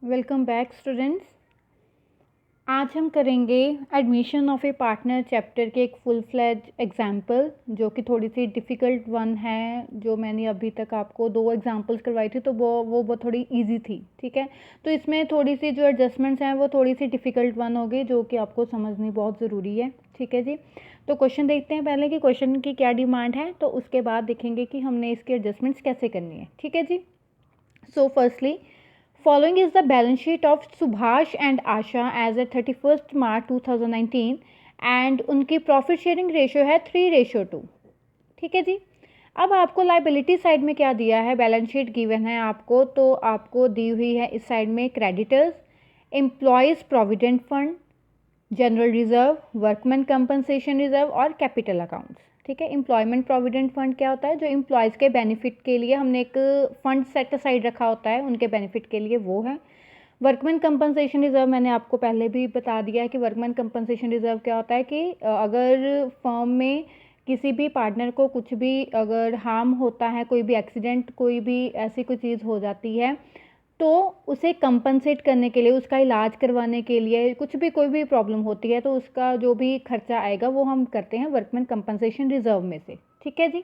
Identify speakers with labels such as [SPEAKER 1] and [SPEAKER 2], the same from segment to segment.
[SPEAKER 1] Welcome back students. आज हम करेंगे admission of A partner chapter के एक फुल फ्लेज एग्जाम्पल, जो कि थोड़ी सी डिफ़िकल्ट वन है। जो मैंने अभी तक आपको 2 एग्जांपल्स करवाई थी तो वो थोड़ी इजी थी। ठीक है, तो इसमें थोड़ी सी जो एडजस्टमेंट्स हैं वो थोड़ी सी डिफ़िकल्ट वन होगी, जो कि आपको समझनी बहुत ज़रूरी है। ठीक है जी, तो क्वेश्चन देखते हैं पहले कि क्वेश्चन की क्या डिमांड है, तो उसके बाद देखेंगे कि हमने इसकी एडजस्टमेंट्स कैसे करनी है। ठीक है जी, so firstly following is the balance sheet of Subhash and Asha as at 31st March 2019 and उनकी प्रॉफिट शेयरिंग रेशियो है 3:2। ठीक है जी, अब आपको लाइबिलिटी साइड में क्या दिया है, बैलेंस शीट गिवन है आपको, तो आपको दी हुई है इस साइड में creditors, employees provident fund, general reserve, workman compensation reserve और कैपिटल अकाउंट्स। ठीक है, एम्प्लॉयमेंट प्रोविडेंट फंड क्या होता है, जो एम्प्लॉयज़ के बेनिफिट के लिए हमने एक फंड सेट असाइड रखा होता है उनके बेनिफिट के लिए, वो है। वर्कमैन कंपनसेशन रिजर्व मैंने आपको पहले भी बता दिया है कि वर्कमैन कंपनसेशन रिजर्व क्या होता है कि अगर फर्म में किसी भी पार्टनर को कुछ भी अगर हार्म होता है, कोई भी एक्सीडेंट, कोई भी ऐसी कोई चीज़ हो जाती है, तो उसे कंपनसेट करने के लिए, उसका इलाज करवाने के लिए, कुछ भी कोई भी प्रॉब्लम होती है तो उसका जो भी खर्चा आएगा वो हम करते हैं वर्कमैन कंपनसेशन रिजर्व में से। ठीक है जी,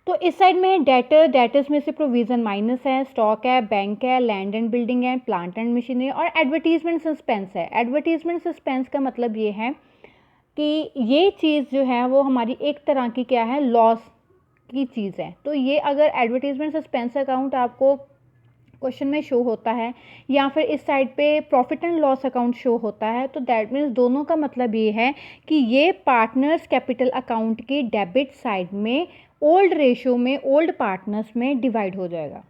[SPEAKER 1] तो इस साइड में डेटर्स में से प्रोविज़न माइनस है, स्टॉक है, बैंक है, लैंड एंड बिल्डिंग है, प्लांट एंड मशीनरी और एडवर्टीजमेंट सस्पेंस है। एडवर्टीजमेंट सस्पेंस का मतलब ये है कि ये चीज़ जो है वो हमारी एक तरह की क्या है, लॉस की चीज़ है। तो ये अगर एडवर्टीजमेंट सस्पेंस अकाउंट आपको क्वेश्चन में शो होता है या फिर इस साइड पे profit and loss account show होता है, तो दैट मीन्स दोनों का मतलब ये है कि ये पार्टनर्स कैपिटल अकाउंट की डेबिट साइड में ओल्ड रेशियो में, ओल्ड पार्टनर्स में डिवाइड हो जाएगा।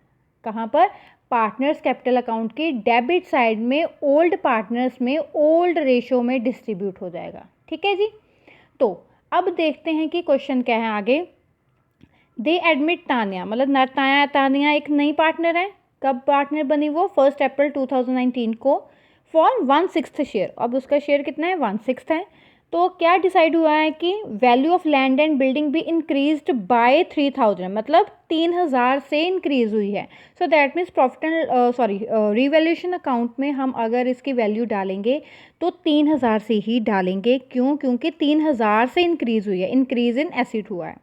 [SPEAKER 1] कहाँ पर? पार्टनर्स कैपिटल अकाउंट की डेबिट साइड में ओल्ड पार्टनर्स में ओल्ड रेशियो में डिस्ट्रीब्यूट हो जाएगा। ठीक है जी, तो अब देखते हैं कि क्वेश्चन क्या है आगे। दे एडमिट तानिया, मतलब तानिया एक नई पार्टनर है। कब पार्टनर बनी वो? 1 अप्रैल 2019 को, फॉर 1/6 शेयर। अब उसका शेयर कितना है? 1/6 है। तो क्या डिसाइड हुआ है कि value of land and building भी इंक्रीज्ड बाय 3000, मतलब 3000 से इंक्रीज हुई है। So that means profit and revaluation account में हम अगर इसकी वैल्यू डालेंगे तो 3000 से ही डालेंगे। क्यों? क्योंकि 3000 से इंक्रीज हुई है, इंक्रीज इन एसेट हुआ है।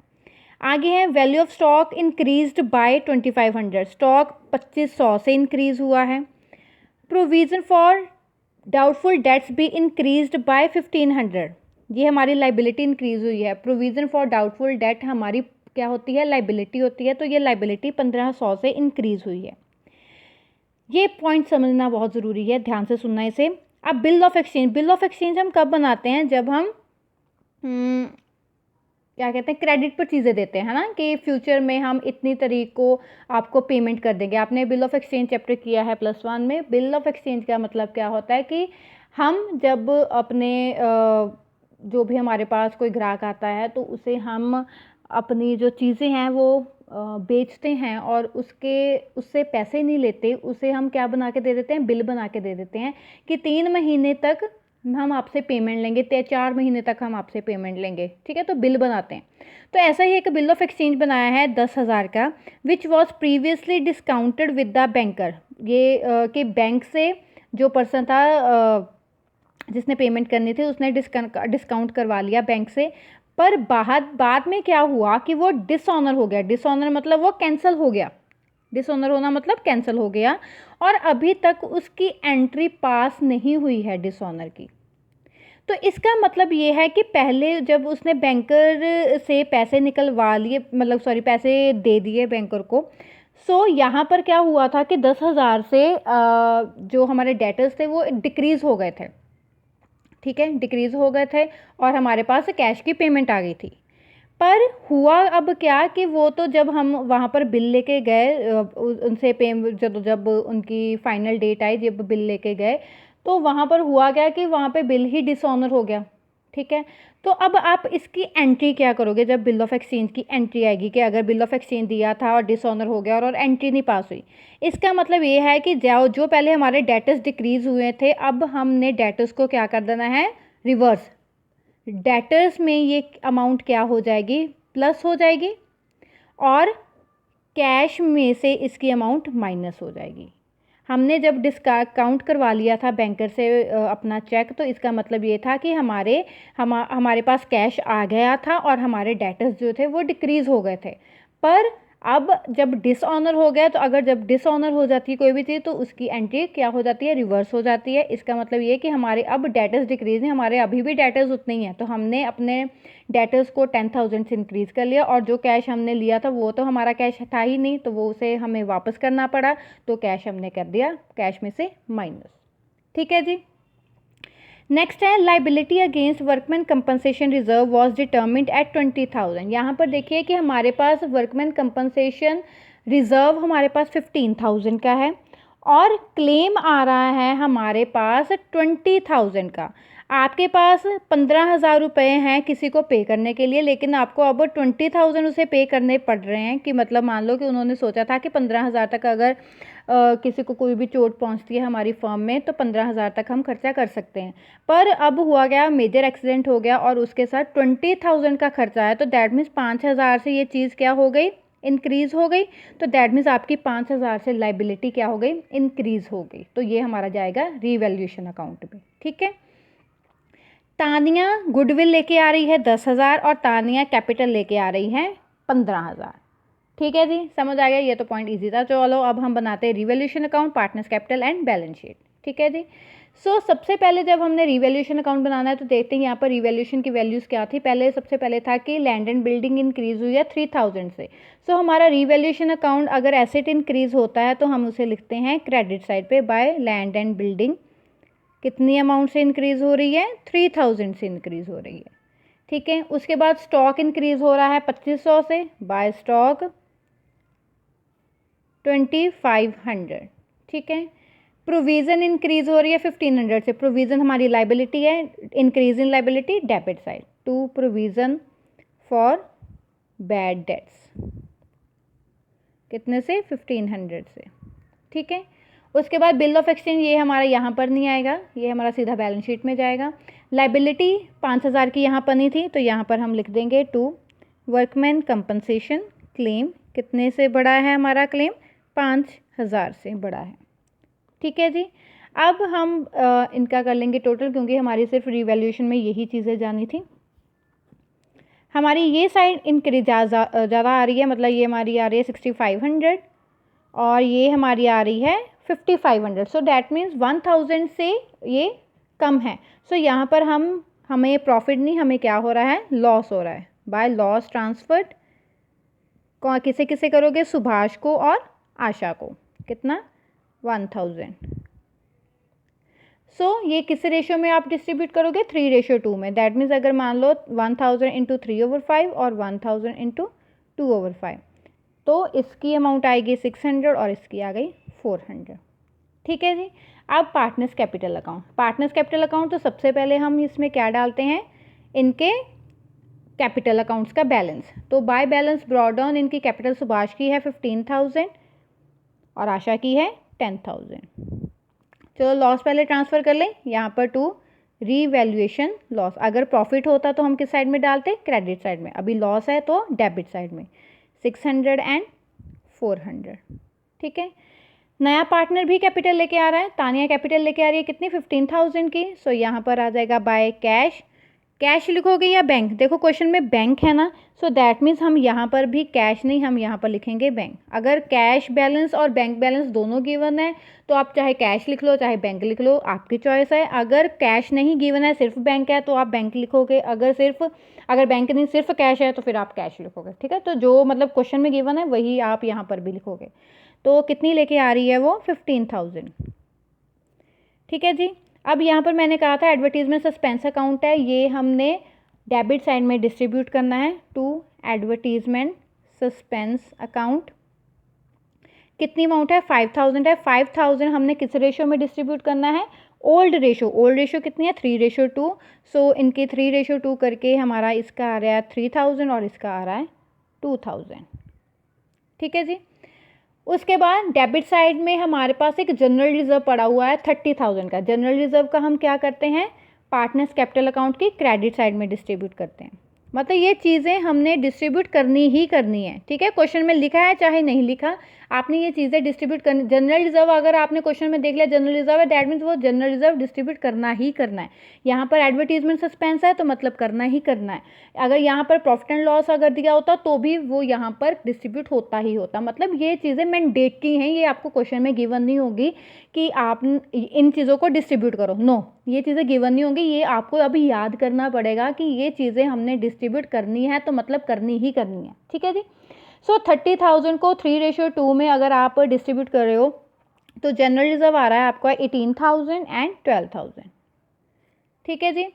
[SPEAKER 1] आगे है value of stock increased by 2500, stock 2500 से इंक्रीज हुआ है। प्रोविजन फॉर डाउटफुल डेट्स भी इंक्रीज्ड बाय 1500, ये हमारी लाइबिलिटी इंक्रीज हुई है। प्रोविजन फॉर डाउटफुल डेट हमारी क्या होती है? लाइबिलिटी होती है, तो ये लाइबिलिटी 1500 से इंक्रीज हुई है। ये पॉइंट समझना बहुत ज़रूरी है, ध्यान से सुनना इसे। अब bill of exchange, bill of exchange हम कब बनाते हैं? जब हम क्या कहते हैं, क्रेडिट पर चीज़ें देते हैं, है ना, कि फ्यूचर में हम इतनी तारीख को आपको पेमेंट कर देंगे। आपने बिल ऑफ एक्सचेंज चैप्टर किया है +1 में। बिल ऑफ एक्सचेंज का मतलब क्या होता है कि हम जब अपने जो भी हमारे पास कोई ग्राहक आता है तो उसे हम अपनी जो चीज़ें हैं वो बेचते हैं और उससे पैसे नहीं लेते, उसे हम क्या बना के दे देते हैं? बिल बना के दे देते हैं कि 3 महीने तक हम आपसे पेमेंट लेंगे, 4 महीने तक हम आपसे पेमेंट लेंगे। ठीक है, तो बिल बनाते हैं। तो ऐसा ही एक बिल ऑफ एक्सचेंज बनाया है 10,000 का, which was previously discounted with the banker. ये कि बैंक से जो पर्सन था जिसने पेमेंट करनी थी उसने डिस्काउंट करवा लिया बैंक से, पर बाद में क्या हुआ कि वो डिसऑनर हो गया। डिसऑनर मतलब वो कैंसिल हो गया, डिसऑनर होना मतलब कैंसिल हो गया, और अभी तक उसकी एंट्री पास नहीं हुई है डिसऑनर की। तो इसका मतलब ये है कि पहले जब उसने बैंकर से पैसे निकलवा लिए, मतलब पैसे दे दिए बैंकर को, सो यहाँ पर क्या हुआ था कि 10,000 से जो हमारे डेटर्स थे वो डिक्रीज़ हो गए थे। ठीक है, डिक्रीज़ हो गए थे और हमारे पास कैश की पेमेंट आ गई थी। पर हुआ अब क्या कि वो तो जब हम वहाँ पर बिल लेके गए उनसे जब उनकी फाइनल डेट आई, जब बिल लेके गए, तो वहाँ पर हुआ क्या कि वहाँ पे बिल ही डिसऑनर हो गया। ठीक है, तो अब आप इसकी एंट्री क्या करोगे? जब बिल ऑफ एक्सचेंज की एंट्री आएगी कि अगर बिल ऑफ एक्सचेंज दिया था और डिसऑनर हो गया और एंट्री नहीं पास हुई, इसका मतलब ये है कि जो पहले हमारे डेटर्स डिक्रीज़ हुए थे, अब हमने डेटर्स को क्या कर देना है? रिवर्स। डेटर्स में ये अमाउंट क्या हो जाएगी? प्लस हो जाएगी, और कैश में से इसकी अमाउंट माइनस हो जाएगी। हमने जब डिस्काउंट करवा लिया था बैंकर से अपना चेक, तो इसका मतलब ये था कि हमारे पास कैश आ गया था और हमारे डेटर्स जो थे वो डिक्रीज़ हो गए थे। पर अब जब डिसऑनर हो गया, तो अगर जब डिसऑनर हो जाती है कोई भी चीज़, तो उसकी एंट्री क्या हो जाती है, रिवर्स हो जाती है। इसका मतलब ये कि हमारे अब डेटर्स डिक्रीज हैं, हमारे अभी भी डेटर्स उतने ही हैं, तो हमने अपने डेटर्स को 10,000 से इंक्रीज़ कर लिया, और जो कैश हमने लिया था वो तो हमारा कैश था ही नहीं, तो वो उसे हमें वापस करना पड़ा, तो कैश हमने कर दिया कैश में से माइनस। ठीक है जी। नेक्स्ट है liability against workman compensation reserve was determined at 20,000। यहाँ पर देखिए कि हमारे पास वर्कमैन कंपनसेशन रिजर्व हमारे पास 15,000 का है, और क्लेम आ रहा है हमारे पास 20,000 का। आपके पास 15,000 रुपये हैं किसी को पे करने के लिए, लेकिन आपको अब 20,000 उसे पे करने पड़ रहे हैं, कि मतलब मान लो कि उन्होंने सोचा था कि 15,000 तक अगर किसी को कोई भी चोट पहुंचती है हमारी फर्म में, तो 15,000 तक हम खर्चा कर सकते हैं। पर अब हुआ गया, मेजर एक्सीडेंट हो गया और उसके साथ 20,000 का खर्चा है, तो दैट मीन्स 5,000 से ये चीज़ क्या हो गई, इंक्रीज़ हो गई। तो दैट मीन्स आपकी 5,000 से लाइबिलिटी क्या हो गई, इंक्रीज़ हो गई। तो ये हमारा जाएगा रीवैल्यूएशन अकाउंट में। ठीक है। तानिया गुडविल लेके आ रही है 10,000, और तानिया कैपिटल लेके आ रही है 15,000। ठीक है जी, समझ आ गया, ये तो पॉइंट इजी था। चलो अब हम बनाते हैं revaluation account, partners capital and balance sheet. ठीक है जी। सबसे पहले जब हमने रिवैल्यूएशन अकाउंट बनाना है, तो देखते हैं यहाँ पर रिवैल्यूएशन की वैल्यूज़ क्या थी। सबसे पहले था कि लैंड एंड बिल्डिंग इंक्रीज़ हुई है 3,000 से। हमारा रिवैल्यूएशन अकाउंट अगर एसेट इंक्रीज़ होता है, तो हम उसे लिखते हैं क्रेडिट साइड पे, बाय लैंड एंड बिल्डिंग कितनी अमाउंट से इंक्रीज़ हो रही है, 3,000 से इंक्रीज़ हो रही है। ठीक है। उसके बाद स्टॉक इंक्रीज़ हो रहा है 2,500 से, बाय स्टॉक 2,500। ठीक है। प्रोविज़न इंक्रीज़ हो रही है 1,500 से। प्रोविज़न हमारी लाइबिलिटी है, increase in liability debit side, to provision for bad debts कितने से, 1,500 से। ठीक है। उसके बाद बिल ऑफ एक्सचेंज, ये हमारा यहाँ पर नहीं आएगा, ये हमारा सीधा बैलेंस शीट में जाएगा। लाइबिलिटी 5,000 की यहाँ बनी थी, तो यहाँ पर हम लिख देंगे टू वर्कमैन कंपनसेशन क्लेम, कितने से बड़ा है हमारा क्लेम, 5,000 से बड़ा है। ठीक है जी। अब हम इनका कर लेंगे टोटल, क्योंकि हमारी सिर्फ रिवैल्यूएशन में यही चीज़ें जानी थी। हमारी ये साइड इंक्रीज ज़्यादा आ रही है, मतलब ये हमारी आ रही है 6,500, और ये हमारी आ रही है 5,500। सो डैट मीन्स 1,000 से ये कम है। यहाँ पर हमें प्रॉफिट नहीं, हमें क्या हो रहा है, लॉस हो रहा है। बाय लॉस ट्रांसफर्ड किसे किसे करोगे, सुभाष को और आशा को, कितना, 1,000। ये किस रेशियो में आप डिस्ट्रीब्यूट करोगे, 3:2 में। दैट मीन्स अगर मान लो 1,000 इंटू 3/5 और 1,000 इंटू 2/5, तो इसकी अमाउंट आएगी 600 और इसकी आ गई 400। ठीक है जी। अब पार्टनर्स कैपिटल अकाउंट, तो सबसे पहले हम इसमें क्या डालते हैं, इनके कैपिटल अकाउंट्स का बैलेंस। तो बाय बैलेंस ब्रॉट डाउन, इनकी कैपिटल सुभाष की है 15,000 और आशा की है 10,000। चलो लॉस पहले ट्रांसफ़र कर लें, यहाँ पर टू रीवैल्यूएशन लॉस। अगर प्रॉफिट होता तो हम किस साइड में डालते, क्रेडिट साइड में। अभी लॉस है तो डेबिट साइड में, 600 एंड 400। ठीक है। नया पार्टनर भी कैपिटल लेके आ रहा है, तानिया कैपिटल लेके आ रही है कितनी, 15,000 की। यहाँ पर आ जाएगा बाय कैश लिखोगे या बैंक, देखो क्वेश्चन में बैंक है ना, दैट मीन्स हम यहाँ पर भी कैश नहीं, हम यहाँ पर लिखेंगे बैंक। अगर कैश बैलेंस और बैंक बैलेंस दोनों गिवन है, तो आप चाहे कैश लिख लो चाहे बैंक लिख लो, आपकी चॉइस है। अगर कैश नहीं गिवन है, सिर्फ बैंक है, तो आप बैंक लिखोगे। अगर बैंक नहीं सिर्फ कैश है, तो फिर आप कैश लिखोगे। ठीक है। तो जो मतलब क्वेश्चन में गिवन है वही आप यहाँ पर भी लिखोगे। तो कितनी लेके आ रही है वो, 15,000। ठीक है जी। अब यहाँ पर मैंने कहा था एडवर्टीजमेंट सस्पेंस अकाउंट है, ये हमने डेबिट साइड में डिस्ट्रीब्यूट करना है टू एडवर्टीजमेंट सस्पेंस अकाउंट। कितनी अमाउंट है, 5,000 है। 5,000 हमने किस रेशियो में डिस्ट्रीब्यूट करना है, ओल्ड रेशियो कितनी है, 3:2। इनकी 3:2 करके हमारा इसका आ रहा है 3,000 और इसका आ रहा है 2,000। ठीक है जी। उसके बाद डेबिट साइड में हमारे पास एक जनरल रिजर्व पड़ा हुआ है 30,000 का। जनरल रिजर्व का हम क्या करते हैं, पार्टनर्स कैपिटल अकाउंट की क्रेडिट साइड में डिस्ट्रीब्यूट करते हैं। मतलब ये चीज़ें हमने डिस्ट्रीब्यूट करनी ही करनी है, ठीक है। क्वेश्चन में लिखा है चाहे नहीं लिखा, आपने ये चीज़ें डिस्ट्रीब्यूट करनी। जनरल रिजर्व अगर आपने क्वेश्चन में देख लिया जनरल रिजर्व है, दैट मीन्स वो जनरल रिजर्व डिस्ट्रीब्यूट करना ही करना है। यहाँ पर एडवर्टीजमेंट सस्पेंस है तो मतलब करना ही करना है। अगर यहाँ पर प्रॉफिट एंड लॉस अगर दिया होता तो भी वो यहाँ पर डिस्ट्रीब्यूट होता ही होता। मतलब ये चीज़ें मैंडेटरी हैं, ये आपको क्वेश्चन में गिवन नहीं होगी कि आप इन चीज़ों को डिस्ट्रीब्यूट करो, नो, ये चीज़ें गिवन नहीं होंगी। ये आपको अभी याद करना पड़ेगा कि ये चीज़ें हमने डिस्ट्रीब्यूट करनी है तो मतलब करनी ही करनी है, ठीक है जी। सो 30,000 को 3:2 में अगर आप डिस्ट्रीब्यूट कर रहे हो तो जनरल रिजर्व आ रहा है आपका 18,000 एंड 12,000, ठीक है जी।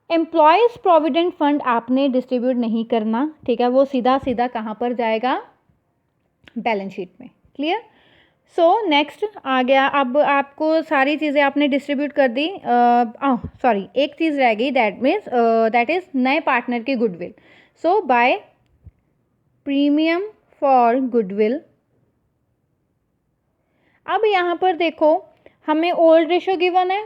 [SPEAKER 1] एम्प्लॉयज़ प्रोविडेंट फंड आपने डिस्ट्रीब्यूट नहीं करना, ठीक है, वो सीधा सीधा कहाँ पर जाएगा, बैलेंस शीट में। क्लियर। सो नेक्स्ट आ गया, अब आपको सारी चीज़ें आपने डिस्ट्रीब्यूट कर दी। सॉरी, एक चीज़ रह गई, दैट इज़ नए पार्टनर की goodwill. So by premium for goodwill. अब यहाँ पर देखो, हमें ओल्ड रेशो गिवन है,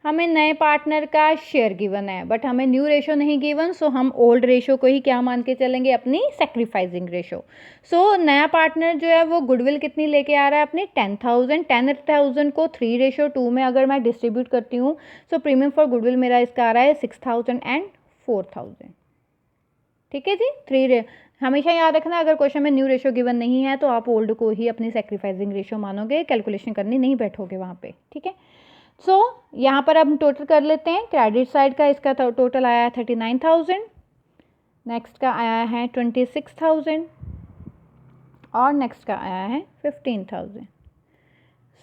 [SPEAKER 1] हमें नए पार्टनर का शेयर गिवन है, बट हमें न्यू रेशो नहीं गिवन। सो हम ओल्ड रेशो को ही क्या मान के चलेंगे, अपनी सेक्रीफाइसिंग रेशो। सो नया पार्टनर जो है वो गुडविल कितनी लेके आ रहा है अपनी 10,000। 10,000 को 3:2 में अगर मैं डिस्ट्रीब्यूट करती हूँ, सो प्रीमियम फॉर गुडविल मेरा इसका आ रहा है 6,000 एंड 4,000, ठीक है जी। हमेशा याद रखना, अगर क्वेश्चन में न्यू रेशो गिवन नहीं है तो आप ओल्ड को ही अपनी सेक्रीफाइसिंग रेशो मानोगे, कैलकुलेशन करनी नहीं बैठोगे वहाँ पे, ठीक है। सो यहाँ पर अब टोटल कर लेते हैं। क्रेडिट साइड का इसका टोटल आया है 39,000, नेक्स्ट का आया है 26,000 और नेक्स्ट का आया है 15,000।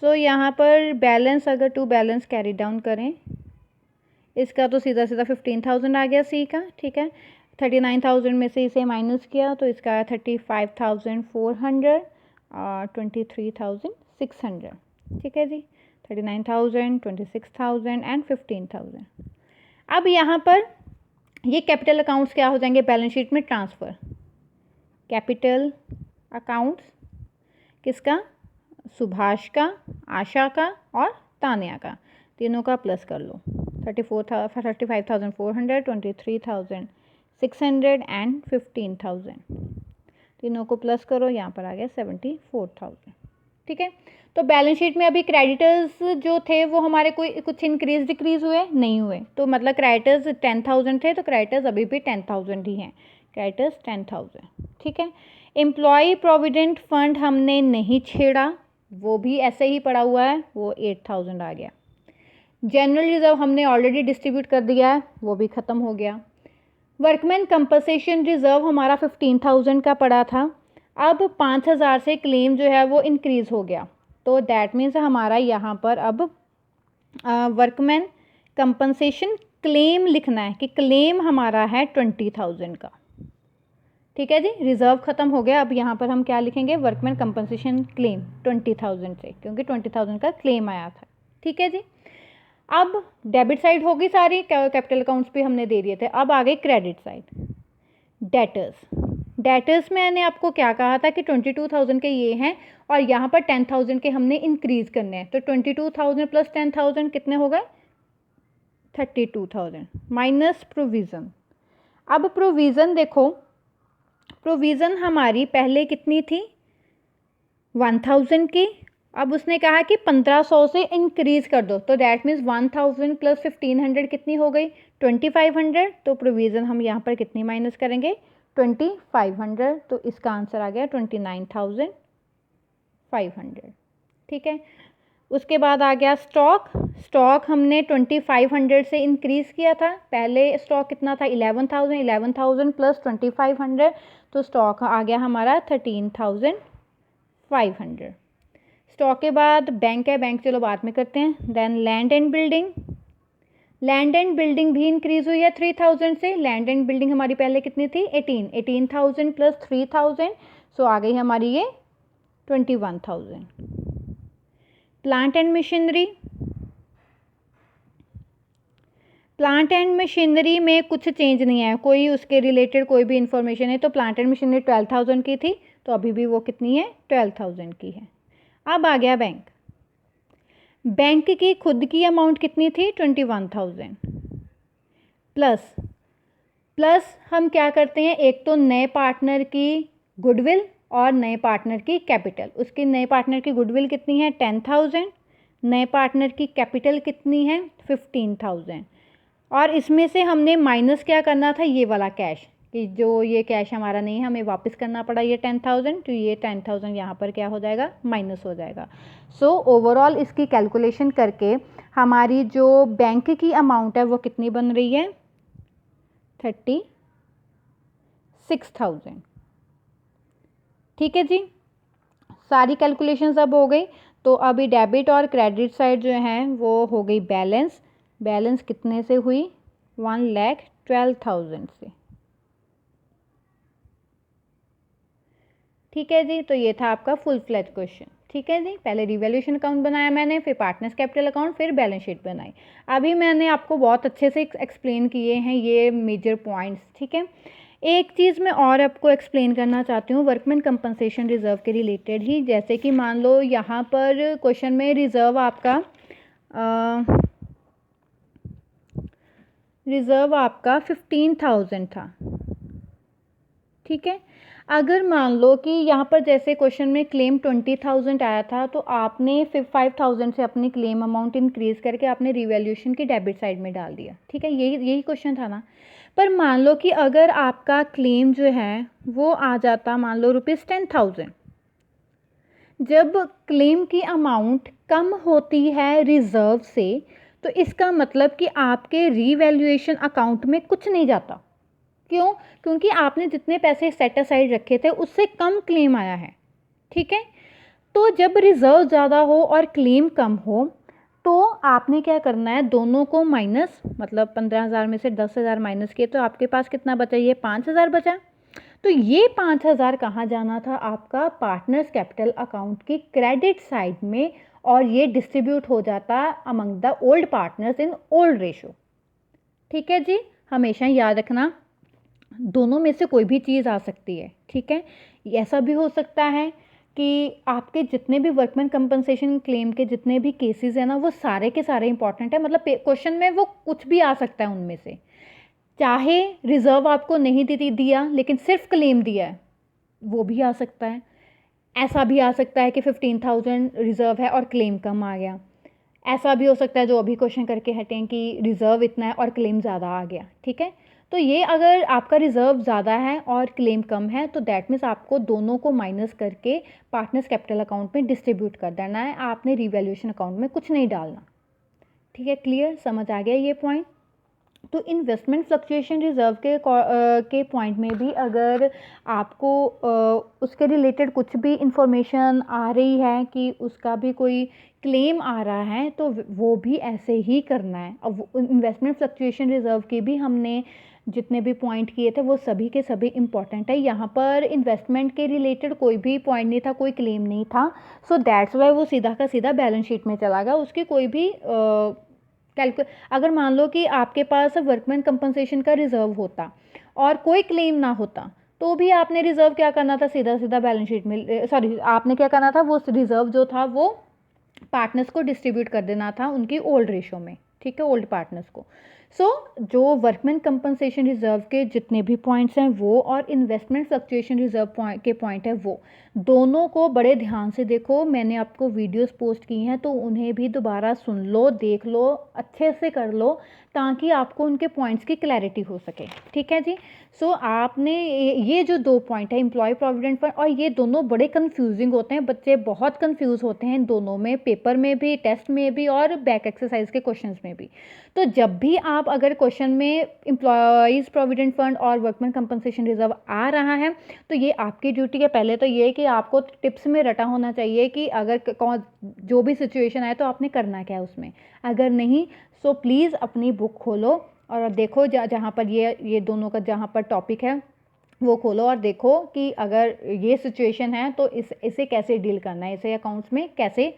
[SPEAKER 1] सो यहाँ पर बैलेंस अगर टू बैलेंस कैरी डाउन करें, इसका तो सीधा सीधा 15,000 आ गया सी का, ठीक है। 39,000 में से इसे माइनस किया तो इसका आया 35,400 और 23,600, ठीक है जी। 39,000, 26,000 एंड 15,000। अब यहाँ पर ये कैपिटल अकाउंट्स क्या हो जाएंगे बैलेंस शीट में ट्रांसफ़र। कैपिटल अकाउंट्स किसका, सुभाष का, आशा का और तान्या का, तीनों का प्लस कर लो। 35,400, 23,600 एंड 15,000, तीनों को प्लस करो, यहाँ पर आ गया 74,000, ठीक है। तो बैलेंस शीट में अभी क्रेडिटर्स जो थे वो हमारे कोई कुछ इंक्रीज डिक्रीज हुए नहीं हुए, तो मतलब क्रेडिटर्स 10,000 थे तो क्रेडिटर्स अभी भी 10,000 ही हैं, क्रेडिटर्स 10,000, ठीक है। एम्प्लॉय प्रोविडेंट फंड हमने नहीं छेड़ा, वो भी ऐसे ही पड़ा हुआ है, वो 8,000 आ गया। जनरल रिजर्व हमने ऑलरेडी डिस्ट्रीब्यूट कर दिया है, वो भी ख़त्म हो गया। वर्कमैन कंपनसेशन रिजर्व हमारा 15,000 का पड़ा था, अब 5,000 से क्लेम जो है वो इंक्रीज़ हो गया, तो दैट मीन्स हमारा यहाँ पर अब वर्कमैन कंपनसेशन क्लेम लिखना है कि क्लेम हमारा है 20,000 का, ठीक है जी। रिजर्व ख़त्म हो गया, अब यहाँ पर हम क्या लिखेंगे, वर्कमैन कंपनसेशन क्लेम 20,000 से, क्योंकि 20,000 का क्लेम आया था, ठीक है जी। अब डेबिट साइड होगी सारी, कैपिटल अकाउंट्स भी हमने दे दिए थे। अब आ गई क्रेडिट साइड, डेटर्स में मैंने आपको क्या कहा था कि 22,000 के ये हैं और यहाँ पर 10,000 के हमने इंक्रीज़ करने हैं, तो 22,000 प्लस 10,000 कितने हो गए, 32,000 माइनस प्रोविज़न। अब प्रोविज़न देखो, प्रोविज़न हमारी पहले कितनी थी, 1,000 की, अब उसने कहा कि 1,500 से इंक्रीज़ कर दो, तो दैट मीन्स 1,000 प्लस 1,500 कितनी हो गई, 2,500। तो प्रोविज़न हम यहाँ पर कितनी माइनस करेंगे, 2,500, तो इसका आंसर आ गया 29,500, ठीक है। उसके बाद आ गया स्टॉक हमने 2,500 से इंक्रीज़ किया था, पहले स्टॉक कितना था 11,000 प्लस 2,500, तो स्टॉक आ गया हमारा 13,500। स्टॉक के बाद बैंक है, बैंक चलो बाद में करते हैं। देन लैंड एंड बिल्डिंग भी इंक्रीज़ हुई है 3,000 से। लैंड एंड बिल्डिंग हमारी पहले कितनी थी, 18,000 प्लस 3,000, सो आ गई हमारी ये 21,000। प्लांट एंड मशीनरी में कुछ चेंज नहीं है, कोई उसके रिलेटेड कोई भी इंफॉर्मेशन है, तो प्लांट एंड मशीनरी 12,000 की थी, तो अभी भी वो कितनी है, 12,000 की है। अब आ गया बैंक की खुद की अमाउंट कितनी थी, 21,000 प्लस प्लस हम क्या करते हैं, एक तो नए पार्टनर की गुडविल और नए पार्टनर की कैपिटल। उसकी नए पार्टनर की गुडविल कितनी है 10,000, नए पार्टनर की कैपिटल कितनी है 15,000। और इसमें से हमने माइनस क्या करना था, ये वाला कैश, कि जो ये कैश हमारा नहीं है, हमें वापस करना पड़ा ये 10,000, तो ये 10,000 यहाँ पर क्या हो जाएगा, माइनस हो जाएगा। सो ओवरऑल इसकी कैलकुलेशन करके हमारी जो बैंक की अमाउंट है वो कितनी बन रही है 36,000। ठीक है जी, सारी कैलकुलेशंस अब हो गई। तो अभी डेबिट और क्रेडिट साइड जो है वो हो गई बैलेंस। बैलेंस कितने से हुई 1,12,000 से। ठीक है जी, तो ये था आपका फुल फ्लैज क्वेश्चन। ठीक है जी, पहले रिवैल्यूएशन अकाउंट बनाया मैंने, फिर पार्टनर्स कैपिटल अकाउंट, फिर बैलेंस शीट बनाई। अभी मैंने आपको बहुत अच्छे से एक्सप्लेन किए हैं ये मेजर पॉइंट्स। ठीक है, एक चीज़ मैं और आपको एक्सप्लेन करना चाहती हूँ वर्कमैन कंपनसेशन रिजर्व के रिलेटेड ही। जैसे कि मान लो यहाँ पर क्वेश्चन में रिजर्व आपका 15,000 था। ठीक है, अगर मान लो कि यहाँ पर जैसे क्वेश्चन में क्लेम 20,000 आया था, तो आपने 5,000 से अपनी क्लेम अमाउंट इंक्रीज करके आपने रिवैल्यूएशन की डेबिट साइड में डाल दिया। ठीक है, यही क्वेश्चन था ना। पर मान लो कि अगर आपका क्लेम जो है वो आ जाता मान लो ₹10,000, जब क्लेम की अमाउंट कम होती है रिजर्व से, तो इसका मतलब कि आपके रिवैल्यूएशन अकाउंट में कुछ नहीं जाता। क्यों? क्योंकि आपने जितने पैसे सेट असाइड रखे थे उससे कम क्लेम आया है। ठीक है, तो जब रिजर्व ज़्यादा हो और क्लेम कम हो, तो आपने क्या करना है, दोनों को माइनस, मतलब 15,000 में से 10,000 माइनस किए तो आपके पास कितना बचा, ये 5,000 बचा। तो ये 5,000 कहाँ जाना था, आपका पार्टनर्स कैपिटल अकाउंट की क्रेडिट साइड में, और ये डिस्ट्रीब्यूट हो जाता among the old partners in old ratio. ठीक है जी, हमेशा याद रखना दोनों में से कोई भी चीज़ आ सकती है। ठीक है, ऐसा भी हो सकता है कि आपके जितने भी वर्कमैन कंपनसेशन क्लेम के जितने भी केसेस हैं ना, वो सारे के सारे इंपॉर्टेंट है। मतलब क्वेश्चन में वो कुछ भी आ सकता है उनमें से, चाहे रिजर्व आपको नहीं दिया लेकिन सिर्फ क्लेम दिया है, वो भी आ सकता है। ऐसा भी आ सकता है कि 15,000 रिजर्व है और क्लेम कम आ गया। ऐसा भी हो सकता है जो अभी क्वेश्चन करके हटें कि रिजर्व इतना है और क्लेम ज़्यादा आ गया। ठीक है, तो ये अगर आपका रिजर्व ज़्यादा है और क्लेम कम है, तो दैट मीन्स आपको दोनों को माइनस करके पार्टनर्स कैपिटल अकाउंट में डिस्ट्रीब्यूट कर देना है, आपने रिवैल्यूएशन अकाउंट में कुछ नहीं डालना। ठीक है, क्लियर, समझ आ गया ये पॉइंट। तो इन्वेस्टमेंट फ्लक्चुएशन रिजर्व के पॉइंट में भी अगर आपको उसके रिलेटेड कुछ भी इंफॉर्मेशन आ रही है कि उसका भी कोई क्लेम आ रहा है, तो वो भी ऐसे ही करना है। अब इन्वेस्टमेंट फ्लक्चुएशन रिजर्व के भी हमने जितने भी पॉइंट किए थे वो सभी के सभी इम्पॉर्टेंट है। यहाँ पर इन्वेस्टमेंट के रिलेटेड कोई भी पॉइंट नहीं था, कोई क्लेम नहीं था, सो दैट्स वाई वो सीधा का सीधा बैलेंस शीट में चला गया। उसकी कोई भी अगर मान लो कि आपके पास वर्कमैन कंपनसेशन का रिजर्व होता और कोई क्लेम ना होता, तो भी आपने रिजर्व क्या करना था, सीधा सीधा बैलेंस शीट में, सॉरी आपने क्या करना था, वो रिजर्व जो था वो पार्टनर्स को डिस्ट्रीब्यूट कर देना था उनकी ओल्ड रेशो में। ठीक है, ओल्ड पार्टनर्स को। जो वर्कमैन कंपनसेशन रिजर्व के जितने भी पॉइंट्स हैं वो, और इन्वेस्टमेंट फ्लक्चुएशन रिजर्व के पॉइंट है वो, दोनों को बड़े ध्यान से देखो। मैंने आपको वीडियोस पोस्ट की हैं तो उन्हें भी दोबारा सुन लो, देख लो, अच्छे से कर लो, ताकि आपको उनके पॉइंट्स की क्लैरिटी हो सके। ठीक है जी, आपने ये जो 2 पॉइंट है एम्प्लॉय प्रोविडेंट फंड, और ये दोनों बड़े कंफ्यूजिंग होते हैं, बच्चे बहुत कंफ्यूज होते हैं इन दोनों में, पेपर में भी, टेस्ट में भी, और बैक एक्सरसाइज के क्वेश्चंस में भी। तो जब भी आप अगर क्वेश्चन में एम्प्लॉयज़ प्रोविडेंट फंड और वर्कमैन कंपनसेशन रिजर्व आ रहा है, तो ये आपकी ड्यूटी है पहले तो ये कि आपको टिप्स में रटा होना चाहिए कि अगर जो भी सिचुएशन आए तो आपने करना क्या है उसमें। अगर नहीं, सो प्लीज़ अपनी बुक खोलो और देखो जहाँ पर ये दोनों का जहाँ पर टॉपिक है वो खोलो और देखो कि अगर ये सिचुएशन है तो इसे कैसे डील करना है, इसे अकाउंट्स में कैसे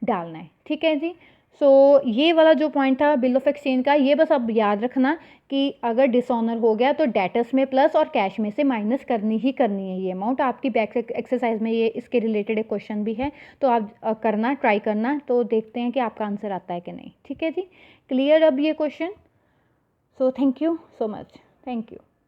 [SPEAKER 1] डालना है। ठीक है जी, ये वाला जो पॉइंट था बिल ऑफ एक्सचेंज का, ये बस अब याद रखना कि अगर डिसऑनर हो गया तो डेटर्स में प्लस और कैश में से माइनस करनी ही करनी है ये अमाउंट। आपकी बैक एक्सरसाइज में ये इसके रिलेटेड एक क्वेश्चन भी है, तो आप करना, ट्राई करना, तो देखते हैं कि आपका आंसर आता है कि नहीं। ठीक है जी, क्लियर अब ये question. So thank you so much, thank you.